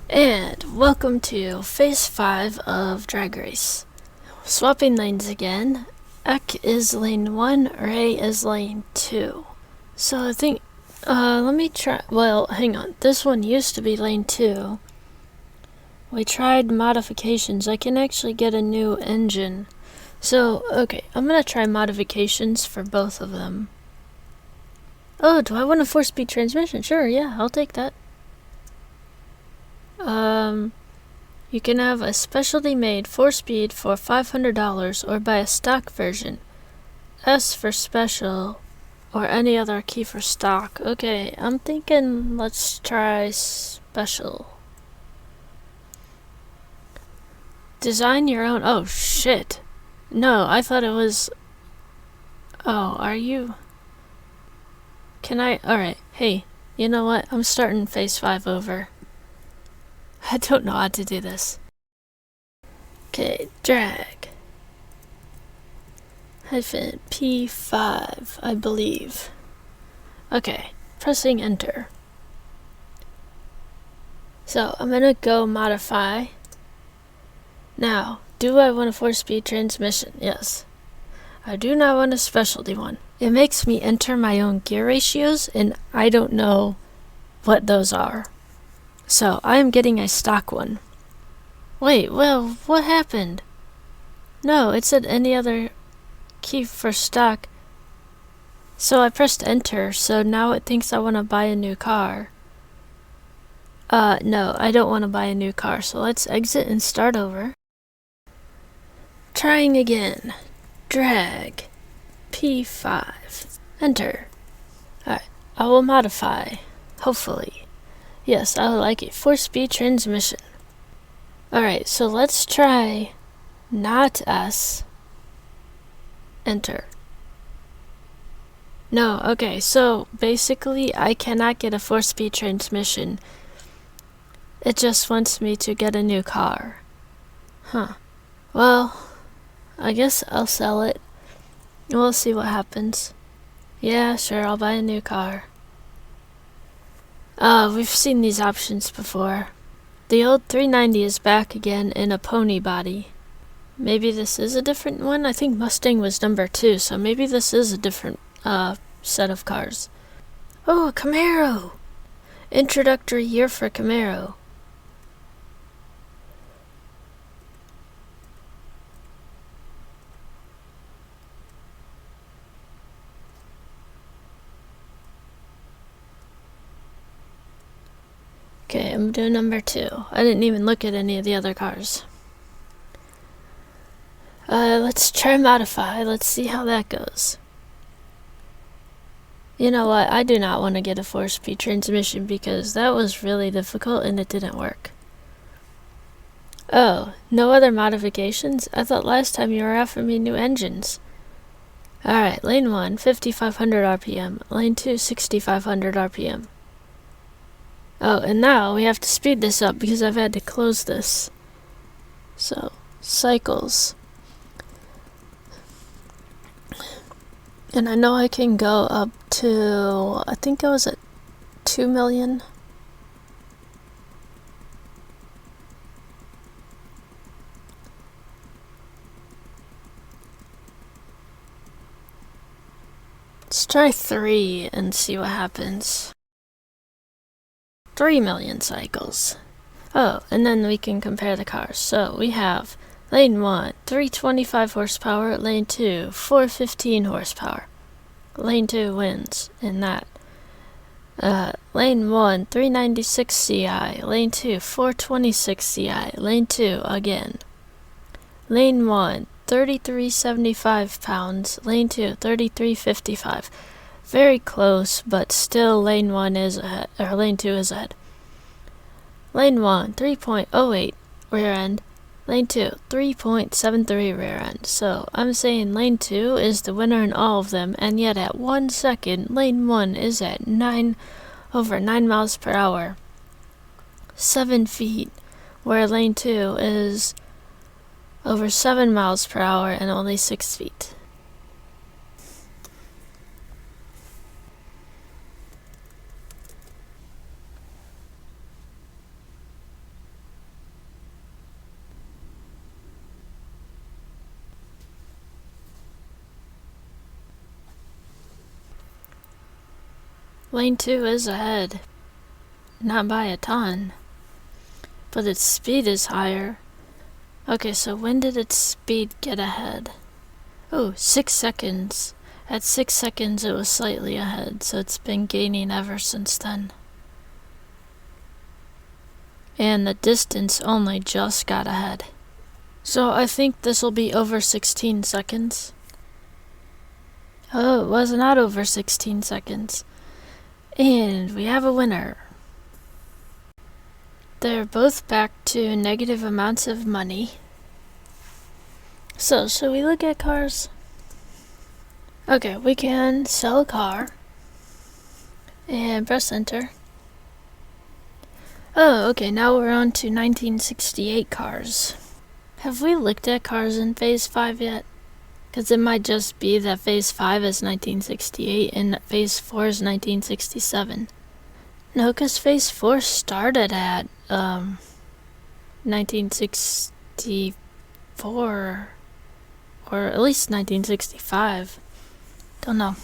And welcome to Phase 5 of Dragrace. Swapping lanes again. Ek is lane 1, Ray is lane 2. So I think, let me try, well, hang on. This one used to be lane 2. We tried modifications. I can actually get a new engine. So, okay, I'm gonna try modifications for both of them. Oh, do I want a 4-speed transmission? Sure, yeah, I'll take that. You can have a specialty made 4-speed for $500 or buy a stock version. S for special or any other key for stock. Okay, I'm thinking let's try special. Design your own. Oh shit. No, I thought it was. Oh, are you? Can I? Alright, hey, you know what? I'm starting phase 5 over. I don't know how to do this. Okay, drag. Hyphen P5, I believe. Okay, pressing enter. So, I'm gonna go modify. Now, do I want a 4-speed transmission? Yes. I do not want a specialty one. It makes me enter my own gear ratios, and I don't know what those are. So, I am getting a stock one. Wait, well, what happened? No, it said any other key for stock. So I pressed enter, so now it thinks I want to buy a new car. No, I don't want to buy a new car, so let's exit and start over. Trying again. Drag. P5. Enter. Alright, I will modify. Hopefully. Yes, I would like a 4-speed transmission. Alright, so let's try not S. Enter. No, okay, so basically I cannot get a 4-speed transmission. It just wants me to get a new car. Huh. Well, I guess I'll sell it. We'll see what happens. Yeah, sure, I'll buy a new car. We've seen these options before. The old 390 is back again in a pony body. Maybe this is a different one? I think Mustang was number 2, so maybe this is a different, set of cars. Oh, a Camaro! Introductory year for Camaro. Okay, I'm doing number 2. I didn't even look at any of the other cars. Let's try modify. Let's see how that goes. You know what? I do not want to get a 4-speed transmission because that was really difficult and it didn't work. Oh, no other modifications? I thought last time you were offering me new engines. Alright, lane 1, 5500 RPM. Lane 2, 6500 RPM. Oh, and now we have to speed this up because I've had to close this. So, cycles. And I know I can go up to, I think I was at 2 million. Let's try 3 and see what happens. 3 million cycles. Oh, and then we can compare the cars. So we have lane 1, 325 horsepower, lane 2, 415 horsepower. Lane 2 wins in that. Lane 1, 396 CI, lane 2, 426 CI, lane 2 again. Lane 1, 3375 pounds, lane 2, 3355. Very close, but still lane 1 is ahead, or lane 2 is ahead. Lane 1, 3.08 rear end. Lane 2, 3.73 rear end. So I'm saying lane 2 is the winner in all of them, and yet at 1 second, lane 1 is at over 9 miles per hour. 7 feet, where lane 2 is over 7 miles per hour and only 6 feet. Lane 2 is ahead. Not by a ton. But its speed is higher. Okay, so when did its speed get ahead? Oh, 6 seconds. At 6 seconds it was slightly ahead, so it's been gaining ever since then. And the distance only just got ahead. So I think this will be over 16 seconds. Oh, it was not over 16 seconds. And we have a winner. They're both back to negative amounts of money. So, should we look at cars? Okay, we can sell a car. And press enter. Oh, okay, now we're on to 1968 cars. Have we looked at cars in Phase 5 yet? Because it might just be that Phase 5 is 1968 and Phase 4 is 1967. No, because Phase 4 started at 1964, or at least 1965. Don't know.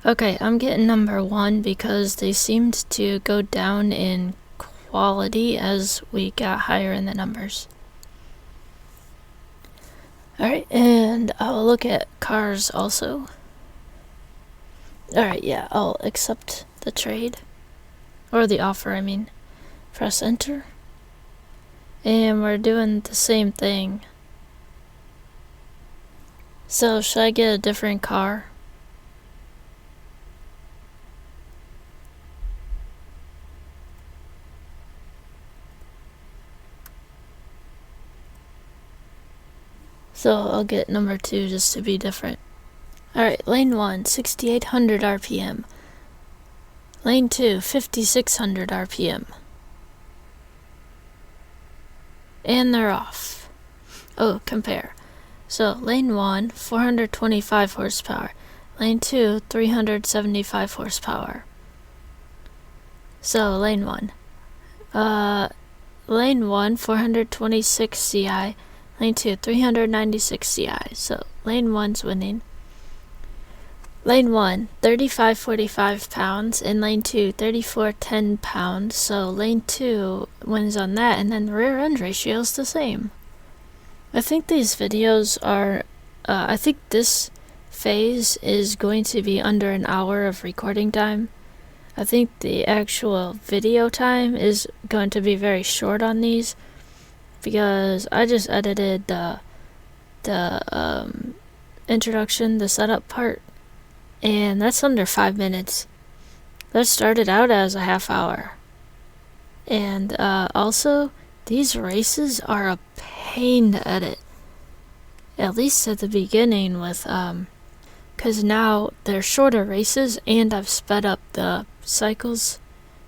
Okay, I'm getting number 1 because they seemed to go down in quality as we got higher in the numbers. Alright, and I'll look at cars also. Alright, yeah, I'll accept the trade. Or the offer, I mean. Press enter. And we're doing the same thing. So, should I get a different car? So I'll get number 2 just to be different. Alright, lane 1, 6,800 RPM. Lane 2, 5,600 RPM. And they're off. Oh, compare. So lane 1, 425 horsepower. Lane 2, 375 horsepower. So lane 1. Lane 1, 426 CI. Lane 2, 396 CI. So lane 1's winning. Lane 1, 3545 pounds, and lane 2, 3410 pounds. So lane 2 wins on that, and then the rear end ratio is the same. I think these videos are, I think this phase is going to be under an hour of recording time. I think the actual video time is going to be very short on these, because I just edited the introduction, the setup part, and that's under 5 minutes. That started out as a half hour. And also, these races are a pain to edit. At least at the beginning with, because now they're shorter races and I've sped up the cycles,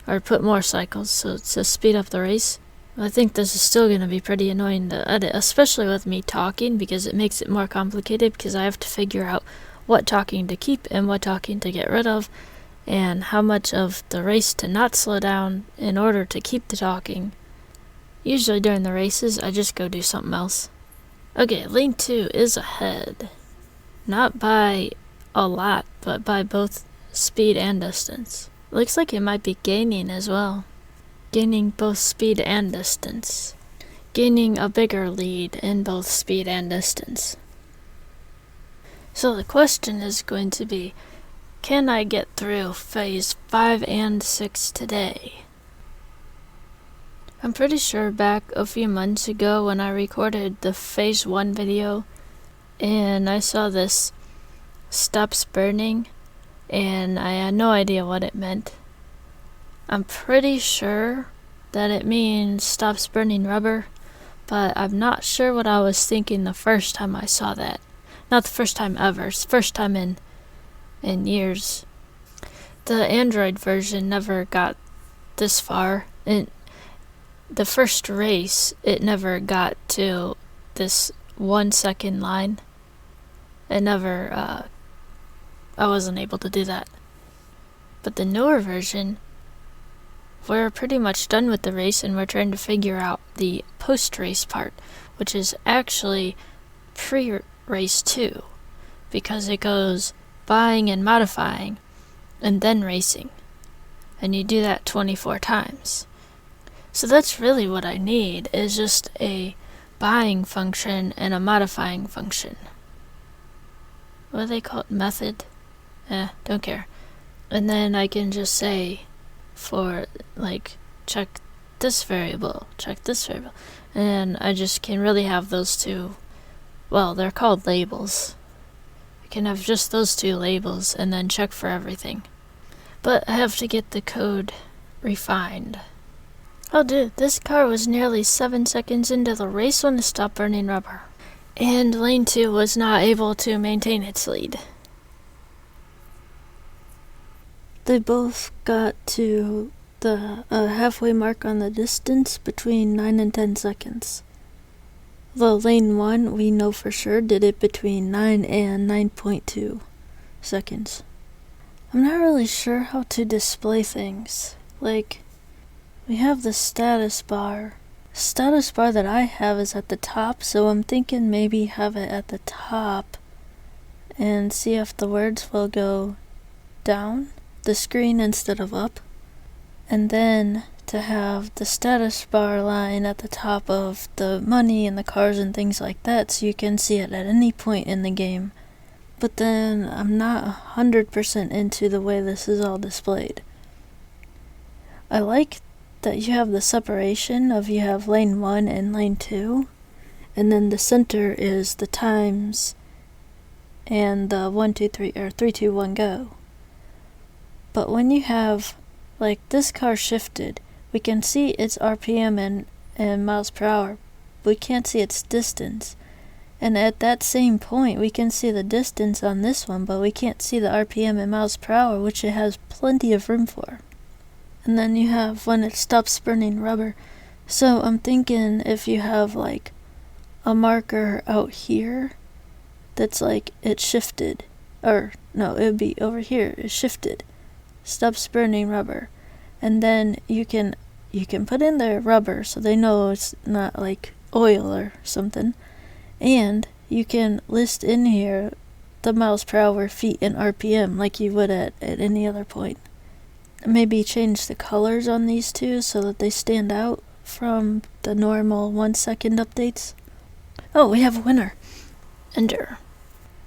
or put more cycles, so to speed up the race. I think this is still going to be pretty annoying to edit, especially with me talking, because it makes it more complicated, because I have to figure out what talking to keep and what talking to get rid of, and how much of the race to not slow down in order to keep the talking. Usually during the races, I just go do something else. Okay, lane 2 is ahead. Not by a lot, but by both speed and distance. Looks like it might be gaining as well. Gaining both speed and distance. Gaining a bigger lead in both speed and distance. So the question is going to be, can I get through phase 5 and 6 today? I'm pretty sure back a few months ago when I recorded the phase 1 video and I saw this stops burning and I had no idea what it meant. I'm pretty sure that it means stops burning rubber, but I'm not sure what I was thinking the first time I saw that. Not the first time ever, it's the first time in years. The Android version never got this far. The first race, it never got to this 1 second line. It never, I wasn't able to do that. But the newer version, we're pretty much done with the race and we're trying to figure out the post-race part, which is actually pre-race 2, because it goes buying and modifying, and then racing. And you do that 24 times. So that's really what I need, is just a buying function and a modifying function. What do they call it? Method? Don't care. And then I can just say for, like, check this variable, check this variable. And I just can really have those two, well, they're called labels. I can have just those two labels and then check for everything. But I have to get the code refined. Oh dude, this car was nearly 7 seconds into the race when it stopped burning rubber. And lane 2 was not able to maintain its lead. They both got to the halfway mark on the distance between 9 and 10 seconds. Though lane 1, we know for sure, did it between 9 and 9.2 seconds. I'm not really sure how to display things. Like, we have the status bar. Status bar that I have is at the top, so I'm thinking maybe have it at the top and see if the words will go down the screen instead of up. And then to have the status bar line at the top of the money and the cars and things like that, so you can see it at any point in the game. But then I'm not 100% into the way this is all displayed. I like that you have the separation of you have lane 1 and lane 2, and then the center is the times and the 1, 2, 3, or 3, 2, 1, go. But when you have, like, this car shifted, we can see its RPM and miles per hour, but we can't see its distance. And at that same point, we can see the distance on this one, but we can't see the RPM in miles per hour, which it has plenty of room for. And then you have when it stops burning rubber. So I'm thinking if you have, like, a marker out here that's like it shifted, or no, it would be over here, it shifted, stops burning rubber. And then you can put in there rubber so they know it's not like oil or something. And you can list in here the miles per hour, feet, and RPM like you would at any other point. Maybe change the colors on these two so that they stand out from the normal 1 second updates. Oh, we have a winner. Enter.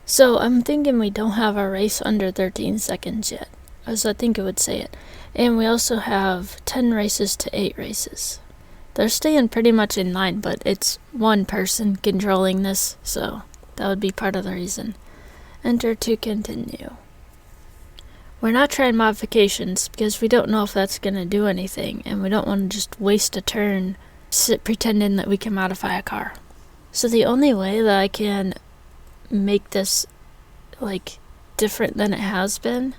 So I'm thinking we don't have our race under 13 seconds yet, as I think it would say it. And we also have 10 races to 8 races. They're staying pretty much in line, but it's one person controlling this, so that would be part of the reason. Enter to continue. We're not trying modifications because we don't know if that's going to do anything, and we don't want to just waste a turn pretending that we can modify a car. So the only way that I can make this, like, different than it has been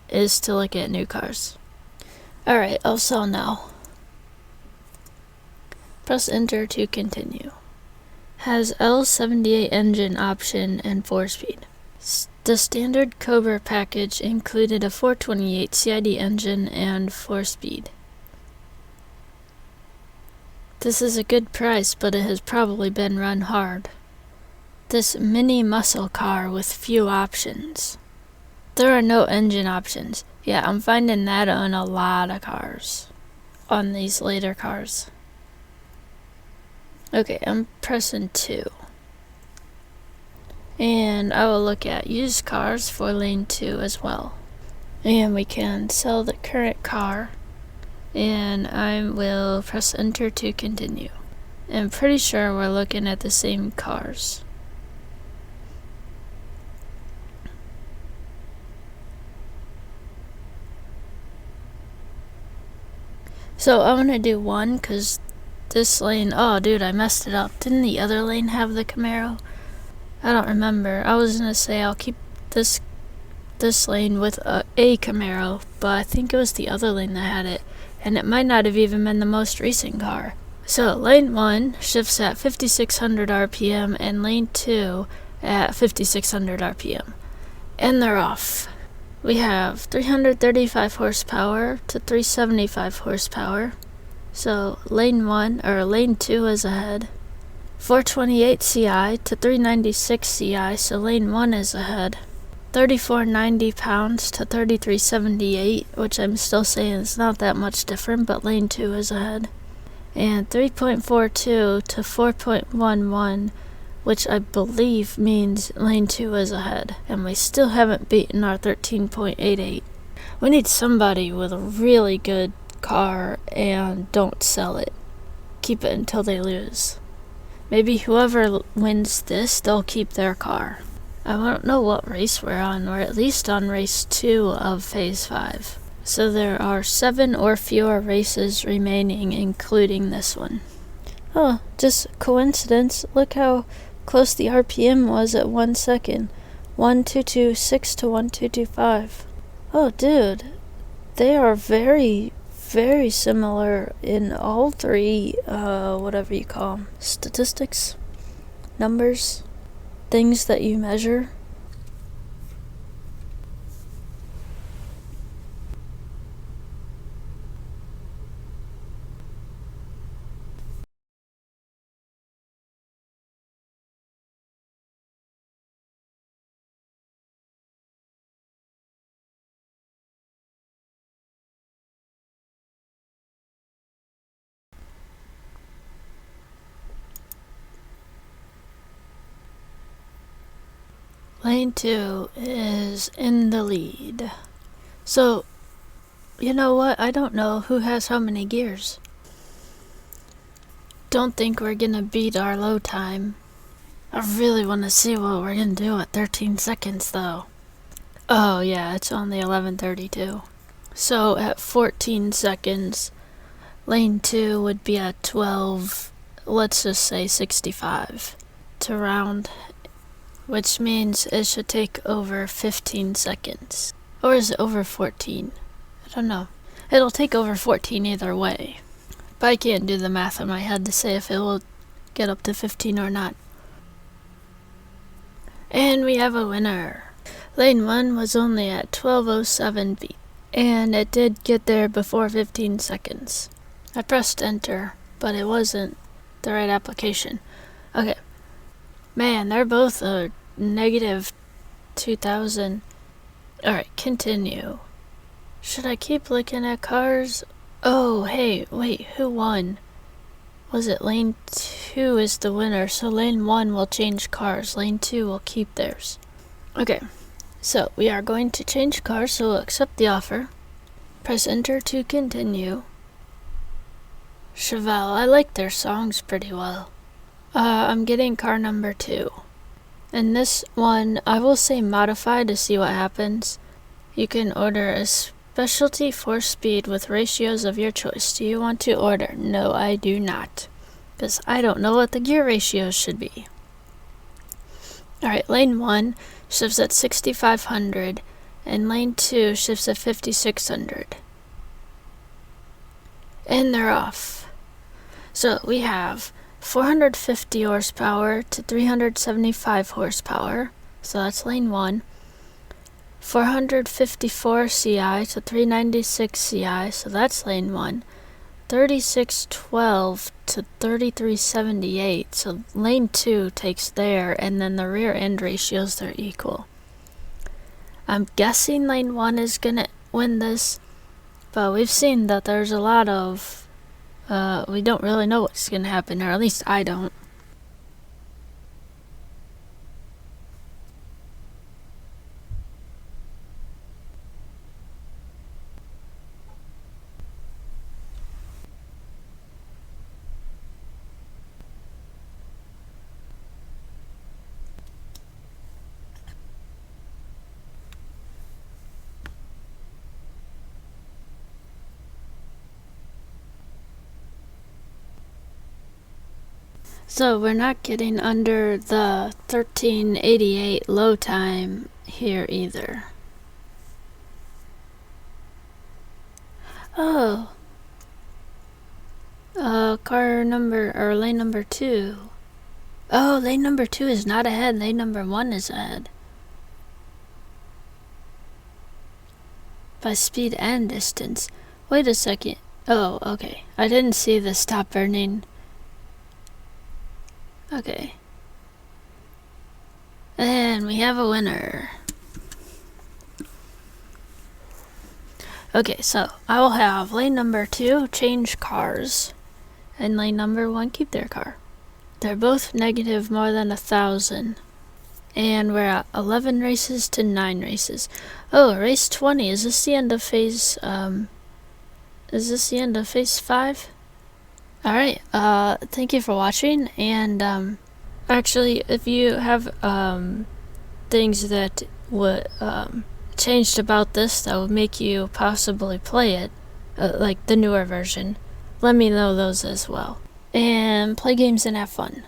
is to look at new cars. Alright, I'll sell now. Press enter to continue. Has L78 engine option and 4-speed. The standard Cobra package included a 428 CID engine and 4-speed. This is a good price, but it has probably been run hard. This mini muscle car with few options. There are no engine options. Yeah, I'm finding that on a lot of cars. On these later cars. Okay, I'm pressing 2. And I will look at used cars for lane 2 as well. And we can sell the current car. And I will press enter to continue. I'm pretty sure we're looking at the same cars. So I'm gonna do 1 because this lane, oh dude, I messed it up. Didn't the other lane have the Camaro? I don't remember. I was gonna say I'll keep this lane with a Camaro, but I think it was the other lane that had it, and it might not have even been the most recent car. So lane 1 shifts at 5600 RPM and lane 2 at 5600 RPM. And they're off. We have 335 horsepower to 375 horsepower. So lane 2 is ahead. 428 CI to 396 CI, so lane 1 is ahead. 3490 pounds to 3378, which I'm still saying is not that much different, but lane 2 is ahead. And 3.42 to 4.11, which I believe means lane 2 is ahead. And we still haven't beaten our 13.88. We need somebody with a really good car and don't sell it. Keep it until they lose. Maybe whoever wins this, they'll keep their car. I don't know what race we're on. We're at least on race 2 of phase 5. So there are 7 or fewer races remaining, including this one. Oh, just coincidence. Look how close the RPM was at 1 second. 1226 to 1225. Oh, dude. They are very, very similar in all 3, whatever you call them. Statistics? Numbers? Things that you measure? Lane 2 is in the lead. So, you know what? I don't know who has how many gears. Don't think we're gonna beat our low time. I really want to see what we're gonna do at 13 seconds though. Oh yeah, it's only 11:32. So at 14 seconds, lane 2 would be at 12, let's just say 65 to round, which means it should take over 15 seconds. Or is it over 14? I don't know. It'll take over 14 either way. But I can't do the math in my head to say if it will get up to 15 or not. And we have a winner. Lane 1 was only at 12:07 beat. And it did get there before 15 seconds. I pressed enter, but it wasn't the right application. Okay. Man, they're both a negative 2000. Alright, continue. Should I keep looking at cars? Oh, hey, wait, who won? Was it lane 2 is the winner, so lane 1 will change cars. Lane 2 will keep theirs. Okay, so we are going to change cars, so we'll accept the offer. Press enter to continue. Chevelle, I like their songs pretty well. I'm getting car number 2. And this one, I will say modify to see what happens. You can order a specialty 4-speed with ratios of your choice. Do you want to order? No, I do not. Because I don't know what the gear ratios should be. Alright, lane 1 shifts at 6,500. And lane 2 shifts at 5,600. And they're off. So we have 450 horsepower to 375 horsepower, so that's lane 1. 454 CI to 396 CI, so that's lane 1. 3612 to 3378, so lane 2 takes there, and then the rear end ratios, they're equal. I'm guessing lane 1 is gonna win this, but we've seen that there's a lot of we don't really know what's gonna happen, or at least I don't. So we're not getting under the 1388 low time here either. Oh. Car number, or lane number 2. Oh, lane number 2 is not ahead, lane number 1 is ahead. By speed and distance. Wait a second. Oh, okay. I didn't see the stop burning. Okay. And we have a winner. Okay, so I will have lane number 2 change cars, and lane number 1 keep their car. They're both negative more than 1,000. And we're at 11 races to 9 races. Oh, race 20. Is this the end of phase, is this the end of phase 5? Alright, thank you for watching, and, actually, if you have, things that would, changed about this that would make you possibly play it, like the newer version, let me know those as well. And play games and have fun.